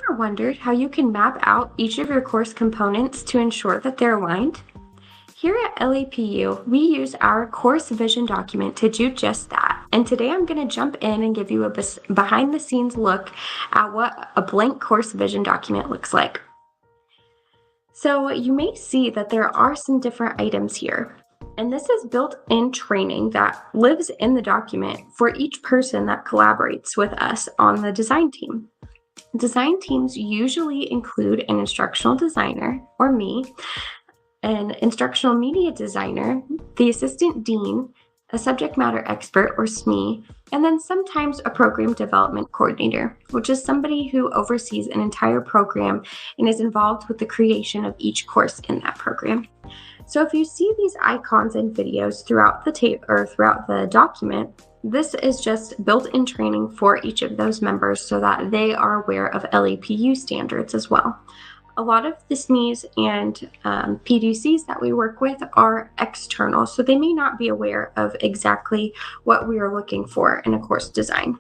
Ever wondered how you can map out each of your course components to ensure that they're aligned? Here at LAPU, we use our course vision document to do just that. And today I'm going to jump in and give you a behind the scenes look at what a blank course vision document looks like. So you may see that there are some different items here. And this is built-in training that lives in the document for each person that collaborates with us on the design team. Design teams usually include an instructional designer, or me, an instructional media designer, the assistant dean, a subject matter expert, or SME, and then sometimes a program development coordinator, which is somebody who oversees an entire program and is involved with the creation of each course in that program. So if you see these icons and videos throughout the document, this is just built-in training for each of those members so that they are aware of LAPU standards as well. A lot of the SMEs and PDCs that we work with are external, so they may not be aware of exactly what we are looking for in a course design.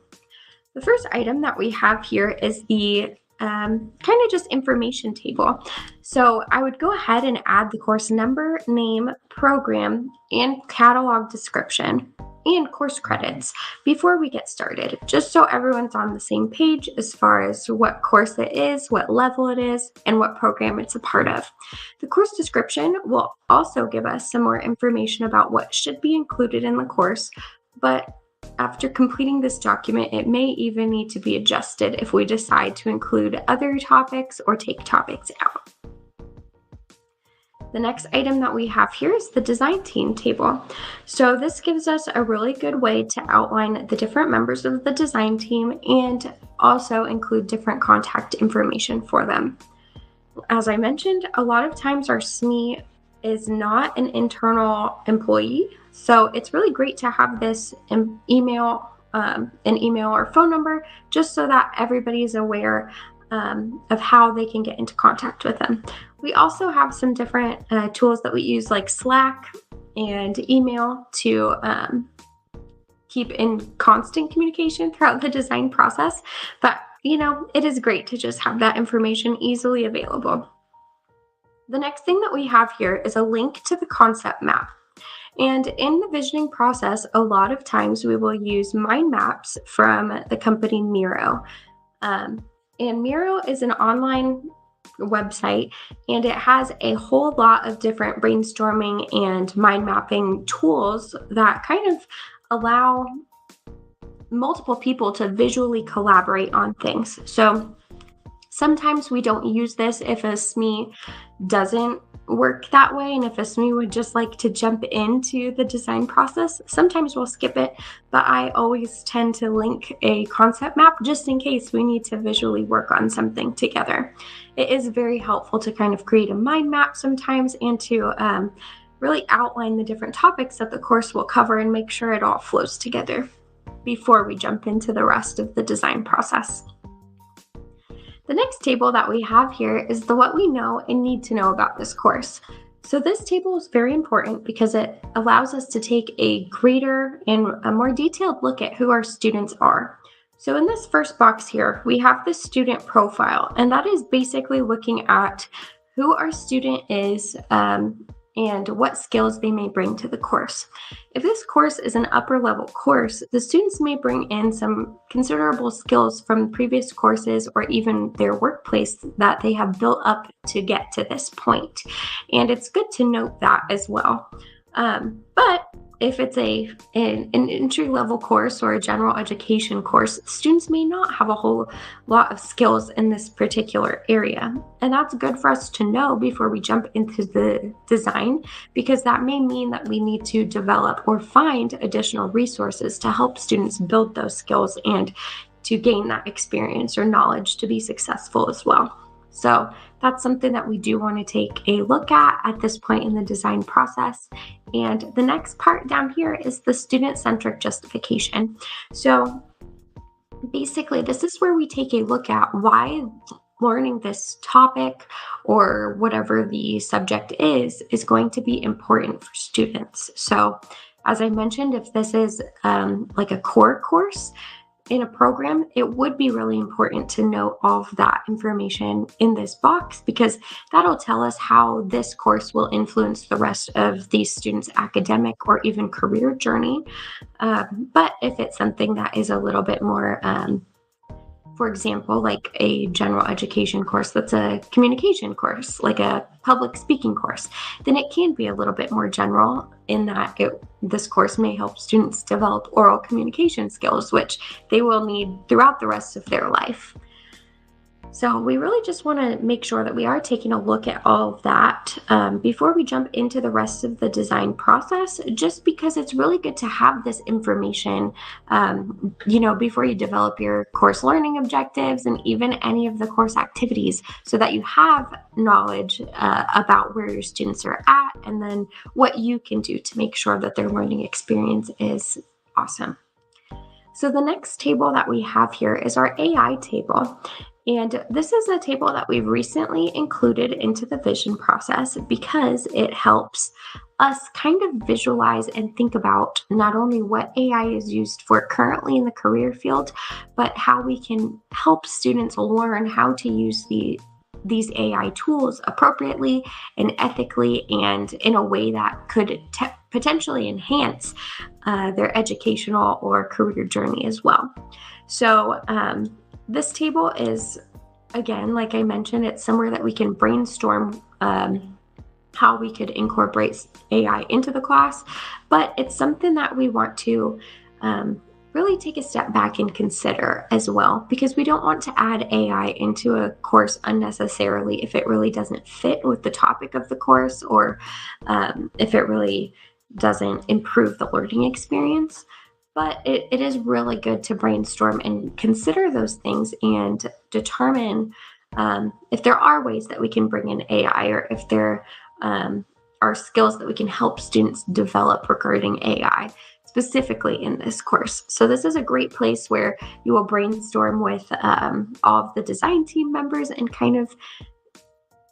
The first item that we have here is the kind of just information table. So I would go ahead and add the course number, name, program, and catalog description and course credits before we get started, just so everyone's on the same page as far as what course it is, what level it is, and what program it's a part of. The course description will also give us some more information about what should be included in the course, but after completing this document, it may even need to be adjusted if we decide to include other topics or take topics out. The next item that we have here is the design team table. So this gives us a really good way to outline the different members of the design team and also include different contact information for them. As I mentioned, a lot of times our SME is not an internal employee, so it's really great to have this email or phone number just so that everybody is aware of how they can get into contact with them. We also have some different tools that we use like Slack and email to keep in constant communication throughout the design process. But, it is great to just have that information easily available. The next thing that we have here is a link to the concept map. And in the visioning process, a lot of times we will use mind maps from the company Miro. And Miro is an online website, and it has a whole lot of different brainstorming and mind mapping tools that kind of allow multiple people to visually collaborate on things. So sometimes we don't use this if a SME doesn't work that way, and if a SME would just like to jump into the design process, sometimes we'll skip it, but I always tend to link a concept map just in case we need to visually work on something together. It is very helpful to kind of create a mind map sometimes and to really outline the different topics that the course will cover and make sure it all flows together before we jump into the rest of the design process. The next table that we have here is the what we know and need to know about this course. So this table is very important because it allows us to take a greater and a more detailed look at who our students are. So in this first box here, we have the student profile, and that is basically looking at who our student is and what skills they may bring to the course. If this course is an upper level course, the students may bring in some considerable skills from previous courses or even their workplace that they have built up to get to this point. And it's good to note that as well. But if it's an entry-level course or a general education course, students may not have a whole lot of skills in this particular area. And that's good for us to know before we jump into the design, because that may mean that we need to develop or find additional resources to help students build those skills and to gain that experience or knowledge to be successful as well. So that's something that we do want to take a look at this point in the design process. And the next part down here is the student-centric justification. So basically, this is where we take a look at why learning this topic or whatever the subject is going to be important for students. So as I mentioned, if this is like a core course, in a program, it would be really important to note all of that information in this box, because that'll tell us how this course will influence the rest of these students' academic or even career journey. But if it's something that is a little bit more, for example, like a general education course that's a communication course, like a public speaking course, then it can be a little bit more general in that this course may help students develop oral communication skills, which they will need throughout the rest of their life. So we really just want to make sure that we are taking a look at all of that before we jump into the rest of the design process, just because it's really good to have this information, before you develop your course learning objectives and even any of the course activities, so that you have knowledge about where your students are at and then what you can do to make sure that their learning experience is awesome. So the next table that we have here is our AI table. And this is a table that we've recently included into the vision process because it helps us kind of visualize and think about not only what AI is used for currently in the career field, but how we can help students learn how to use these AI tools appropriately and ethically and in a way that could potentially enhance their educational or career journey as well. So this table is, again, like I mentioned, it's somewhere that we can brainstorm how we could incorporate AI into the class, but it's something that we want to really take a step back and consider as well, because we don't want to add AI into a course unnecessarily if it really doesn't fit with the topic of the course, or if it really doesn't improve the learning experience. But it is really good to brainstorm and consider those things and determine if there are ways that we can bring in AI, or if there are skills that we can help students develop regarding AI, specifically in this course. So this is a great place where you will brainstorm with all of the design team members and kind of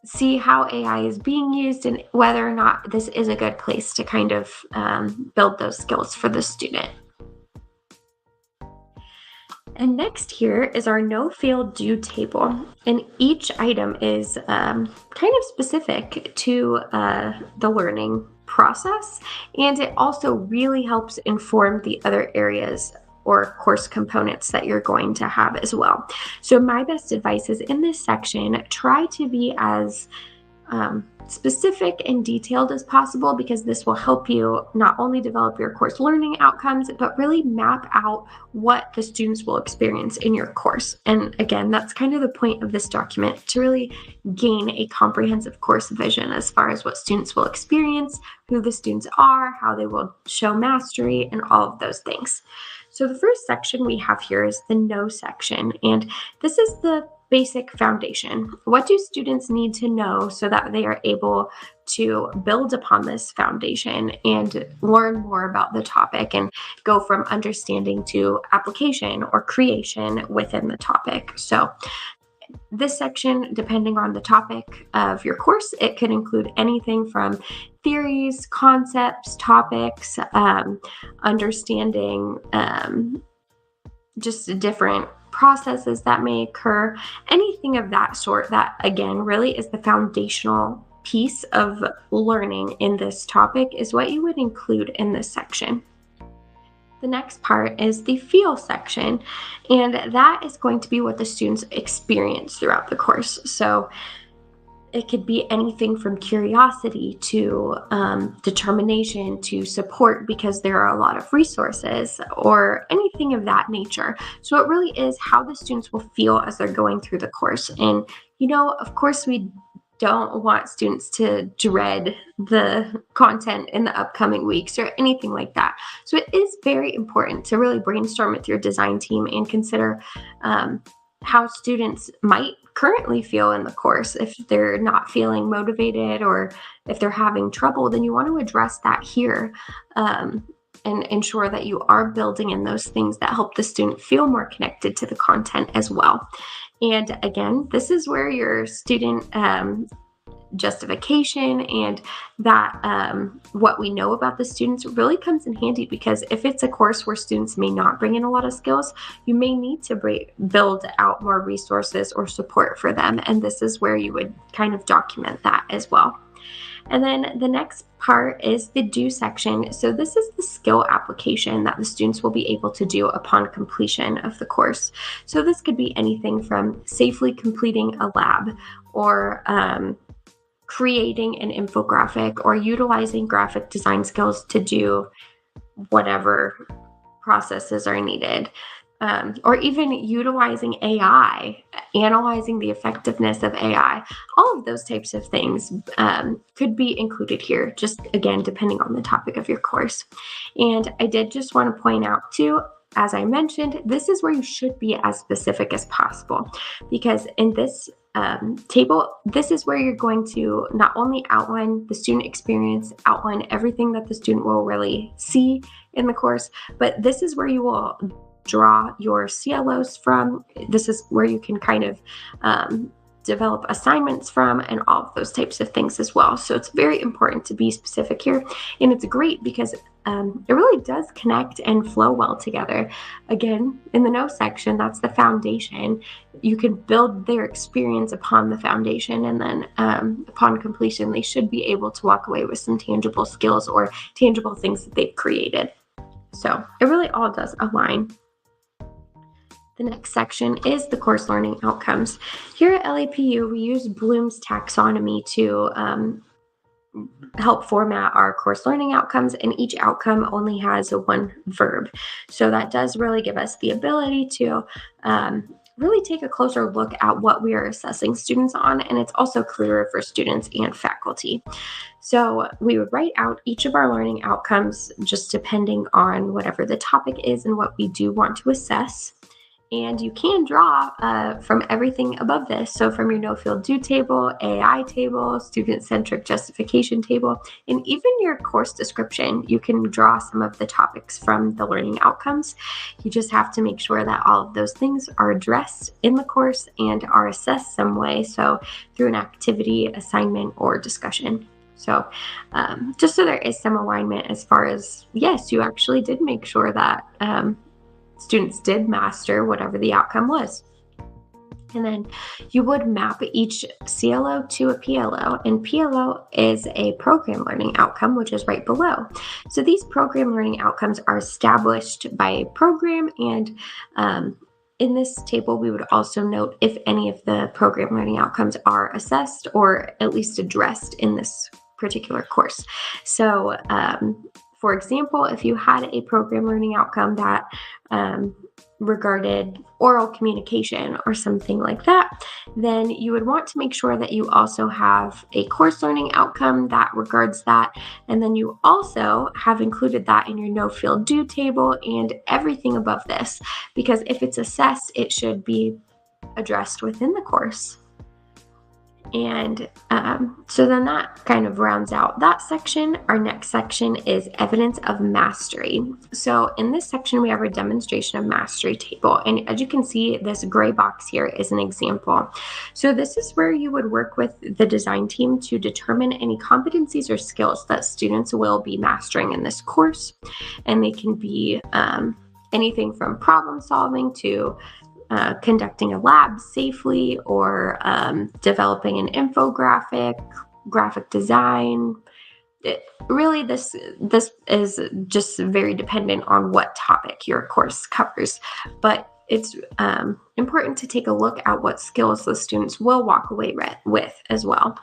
see how AI is being used and whether or not this is a good place to kind of build those skills for the student. And next here is our no fail do table. And each item is kind of specific to the learning process. And it also really helps inform the other areas or course components that you're going to have as well. So my best advice is in this section, try to be as specific and detailed as possible, because this will help you not only develop your course learning outcomes, but really map out what the students will experience in your course. And again, that's kind of the point of this document, to really gain a comprehensive course vision as far as what students will experience, who the students are, how they will show mastery, and all of those things. So the first section we have here is the know section, and this is the basic foundation. What do students need to know so that they are able to build upon this foundation and learn more about the topic and go from understanding to application or creation within the topic? So this section, depending on the topic of your course, it could include anything from theories, concepts, topics, understanding just different processes that may occur, anything of that sort. That, again, really is the foundational piece of learning in this topic, is what you would include in this section. The next part is the feel section, and that is going to be what the students experience throughout the course. So it could be anything from curiosity to determination to support, because there are a lot of resources, or anything of that nature. So it really is how the students will feel as they're going through the course. And, of course, we don't want students to dread the content in the upcoming weeks or anything like that. So it is very important to really brainstorm with your design team and consider how students might currently feel in the course. If they're not feeling motivated or if they're having trouble, then you want to address that here and ensure that you are building in those things that help the student feel more connected to the content as well. And again, this is where your student justification and that what we know about the students really comes in handy, because if it's a course where students may not bring in a lot of skills, you may need to build out more resources or support for them, and this is where you would kind of document that as well. And then the next part is the do section. So this is the skill application that the students will be able to do upon completion of the course. So this could be anything from safely completing a lab, or creating an infographic, or utilizing graphic design skills to do whatever processes are needed. Or even utilizing AI, analyzing the effectiveness of AI. All of those types of things could be included here, just again, depending on the topic of your course. And I did just want to point out too, as I mentioned, this is where you should be as specific as possible, because in this table, this is where you're going to not only outline the student experience, outline everything that the student will really see in the course, but this is where you will draw your CLOs from. This is where you can kind of develop assignments from, and all of those types of things as well. So it's very important to be specific here, and it's great because it really does connect and flow well together. Again, in the know section, that's the foundation. You can build their experience upon the foundation, and then upon completion, they should be able to walk away with some tangible skills or tangible things that they've created. So it really all does align. The next section is the course learning outcomes. Here at LAPU, we use Bloom's taxonomy to help format our course learning outcomes, and each outcome only has one verb. So that does really give us the ability to really take a closer look at what we are assessing students on, and it's also clearer for students and faculty. So we would write out each of our learning outcomes just depending on whatever the topic is and what we do want to assess. And you can draw from everything above this. So from your no-field due table, AI table, student-centric justification table, and even your course description, you can draw some of the topics from the learning outcomes. You just have to make sure that all of those things are addressed in the course and are assessed some way, so through an activity, assignment, or discussion. So just so there is some alignment as far as, yes, you actually did make sure that students did master whatever the outcome was. And then you would map each CLO to a PLO, and PLO is a program learning outcome, which is right below. So these program learning outcomes are established by a program, and in this table, we would also note if any of the program learning outcomes are assessed or at least addressed in this particular course. So for example, if you had a program learning outcome that regarded oral communication or something like that, then you would want to make sure that you also have a course learning outcome that regards that. And then you also have included that in your no-field due table and everything above this, because if it's assessed, it should be addressed within the course. And so then that kind of rounds out that section. Our next section is evidence of mastery. So in this section, we have a demonstration of mastery table. And as you can see, this gray box here is an example. So this is where you would work with the design team to determine any competencies or skills that students will be mastering in this course. And they can be anything from problem solving to conducting a lab safely, or developing an infographic, graphic design. Really, this is just very dependent on what topic your course covers. But it's important to take a look at what skills the students will walk away with as well.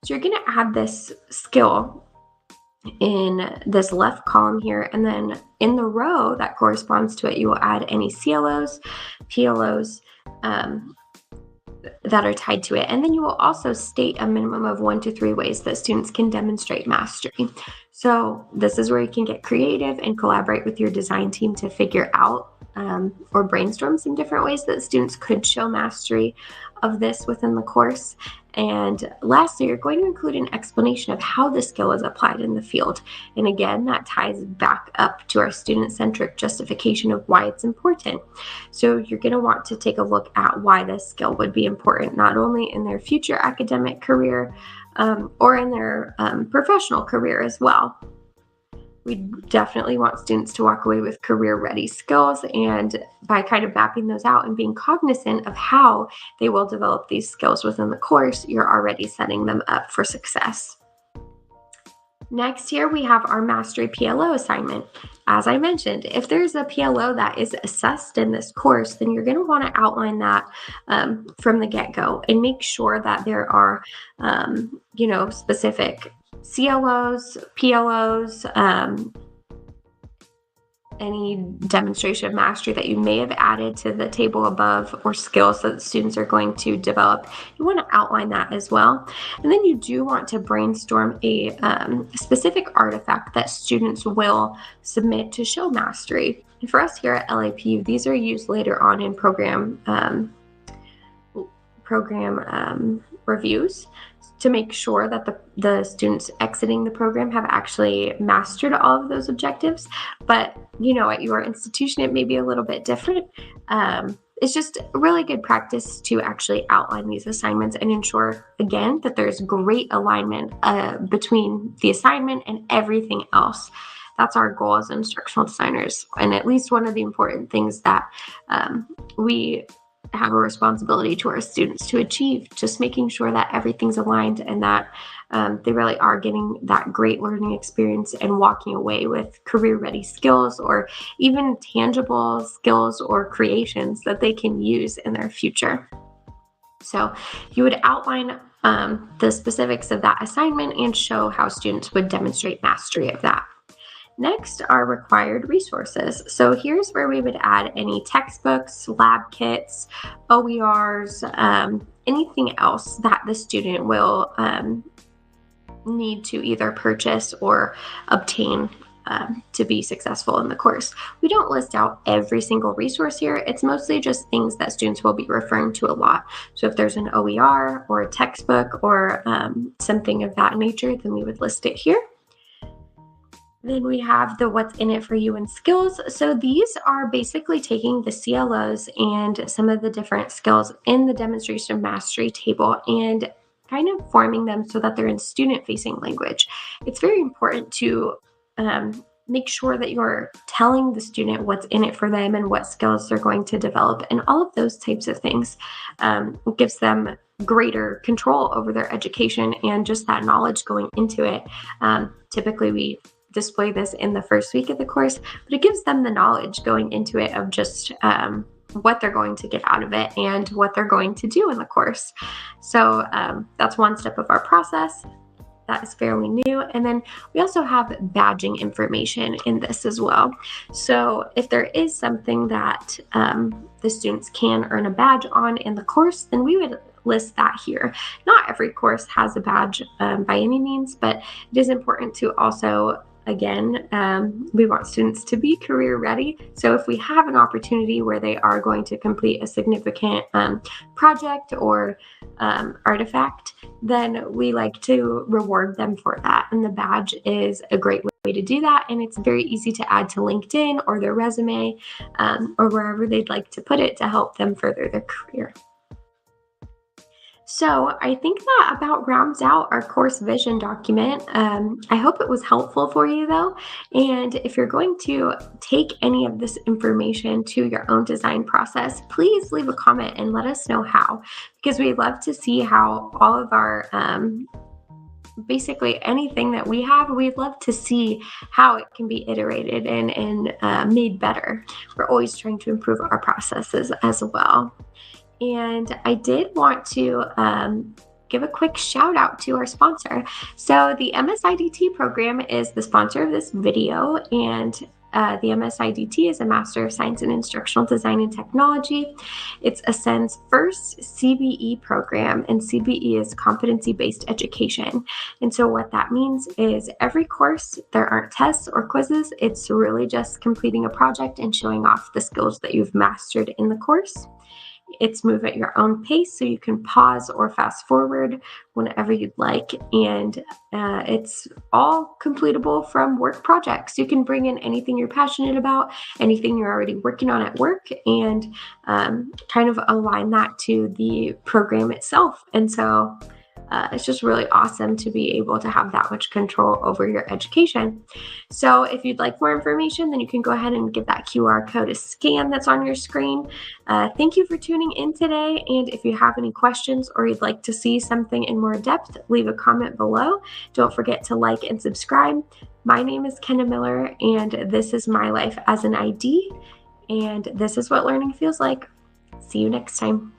So you're going to add this skill in this left column here, and then in the row that corresponds to it, you will add any CLOs, PLOs that are tied to it. And then you will also state a minimum of 1 to 3 ways that students can demonstrate mastery. So this is where you can get creative and collaborate with your design team to figure out or brainstorm some different ways that students could show mastery of this within the course. And lastly, you're going to include an explanation of how the skill is applied in the field. And again, that ties back up to our student-centric justification of why it's important. So you're going to want to take a look at why this skill would be important, not only in their future academic career, or in their professional career as well. We definitely want students to walk away with career-ready skills, and by kind of mapping those out and being cognizant of how they will develop these skills within the course, you're already setting them up for success. Next here, we have our Mastery PLO assignment. As I mentioned, if there's a PLO that is assessed in this course, then you're going to want to outline that from the get-go and make sure that there are, specific CLOs, PLOs, any demonstration of mastery that you may have added to the table above, or skills that students are going to develop. You want to outline that as well. And then you do want to brainstorm a specific artifact that students will submit to show mastery. And for us here at LAPU, these are used later on in program reviews to make sure that the students exiting the program have actually mastered all of those objectives. But, at your institution, it may be a little bit different. It's just really good practice to actually outline these assignments and ensure, again, that there's great alignment between the assignment and everything else. That's our goal as instructional designers. And at least one of the important things that we have a responsibility to our students to achieve, just making sure that everything's aligned and that they really are getting that great learning experience and walking away with career-ready skills, or even tangible skills or creations that they can use in their future. So you would outline the specifics of that assignment and show how students would demonstrate mastery of that. Next are required resources. So here's where we would add any textbooks, lab kits, OERs, anything else that the student will need to either purchase or obtain to be successful in the course. We don't list out every single resource here. It's mostly just things that students will be referring to a lot. So if there's an OER or a textbook or something of that nature, then we would list it here. Then we have the what's in it for you and skills. So these are basically taking the CLOs and some of the different skills in the demonstration of mastery table and kind of forming them so that they're in student-facing language. It's very important to make sure that you're telling the student what's in it for them and what skills they're going to develop, and all of those types of things. It gives them greater control over their education and just that knowledge going into it. Typically, we display this in the first week of the course, but it gives them the knowledge going into it of just what they're going to get out of it and what they're going to do in the course. So that's one step of our process. That is fairly new. And then we also have badging information in this as well. So if there is something that the students can earn a badge on in the course, then we would list that here. Not every course has a badge by any means, but it is important to also, again, we want students to be career ready. So if we have an opportunity where they are going to complete a significant project or artifact, then we like to reward them for that. And the badge is a great way to do that. And it's very easy to add to LinkedIn or their resume or wherever they'd like to put it to help them further their career. So I think that about rounds out our course vision document. I hope it was helpful for you though. And if you're going to take any of this information to your own design process, please leave a comment and let us know how, because we'd love to see how all of our basically anything that we have, we'd love to see how it can be iterated and made better. We're always trying to improve our processes as well. And I did want to give a quick shout out to our sponsor. So the MSIDT program is the sponsor of this video, and the MSIDT is a Master of Science in Instructional Design and Technology. It's Ascend's first CBE program, and CBE is competency-based education. And so what that means is every course, there aren't tests or quizzes. It's really just completing a project and showing off the skills that you've mastered in the course. It's move at your own pace, so you can pause or fast forward whenever you'd like. And it's all completable from work projects. You can bring in anything you're passionate about, anything you're already working on at work, and kind of align that to the program itself. And so It's just really awesome to be able to have that much control over your education. So if you'd like more information, then you can go ahead and give that QR code a scan that's on your screen. Thank you for tuning in today. And if you have any questions or you'd like to see something in more depth, leave a comment below. Don't forget to like and subscribe. My name is Kenna Miller, and this is my life as an ID. And this is what learning feels like. See you next time.